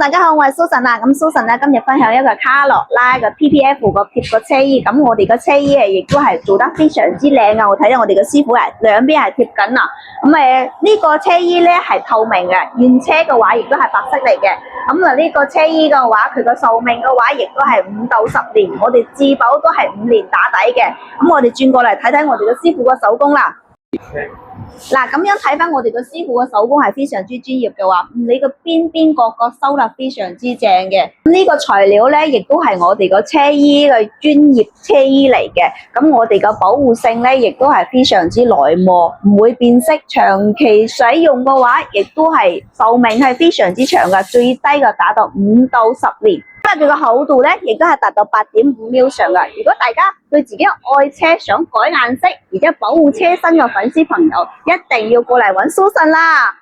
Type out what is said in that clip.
大家好，我係 Susan 啊。咁 Susan咧今日分享一個卡羅拉嘅 PPF 個貼個車衣。咁我哋個車衣亦都係做得非常之靚啊！我睇到我哋嘅師傅係兩邊係貼緊啊。咁呢個車衣咧係透明嘅，原車嘅話亦都係白色嚟嘅。咁呢個車衣嘅話，佢個壽命嘅話亦都係5到10年，我哋自保都係5年打底嘅。咁我哋轉過嚟睇睇我哋嘅師傅嘅手工啦。嗱，咁樣睇翻我哋個師傅嘅手工係非常之專業嘅話，你個邊角收得非常之正嘅。呢個材料咧，亦都係我哋個車衣嘅專業車衣嚟嘅。咁我哋嘅保護性咧，亦都係非常之耐磨，唔會變色。長期使用嘅話，亦都係壽命係非常之長嘅，最低嘅達到5到10年。佢個厚度咧，亦都係達到8.5 mm 上嘅。如果大家對自己愛車想改顏色，而且保護車身嘅粉絲朋友，一定要過嚟揾 Susan 啦！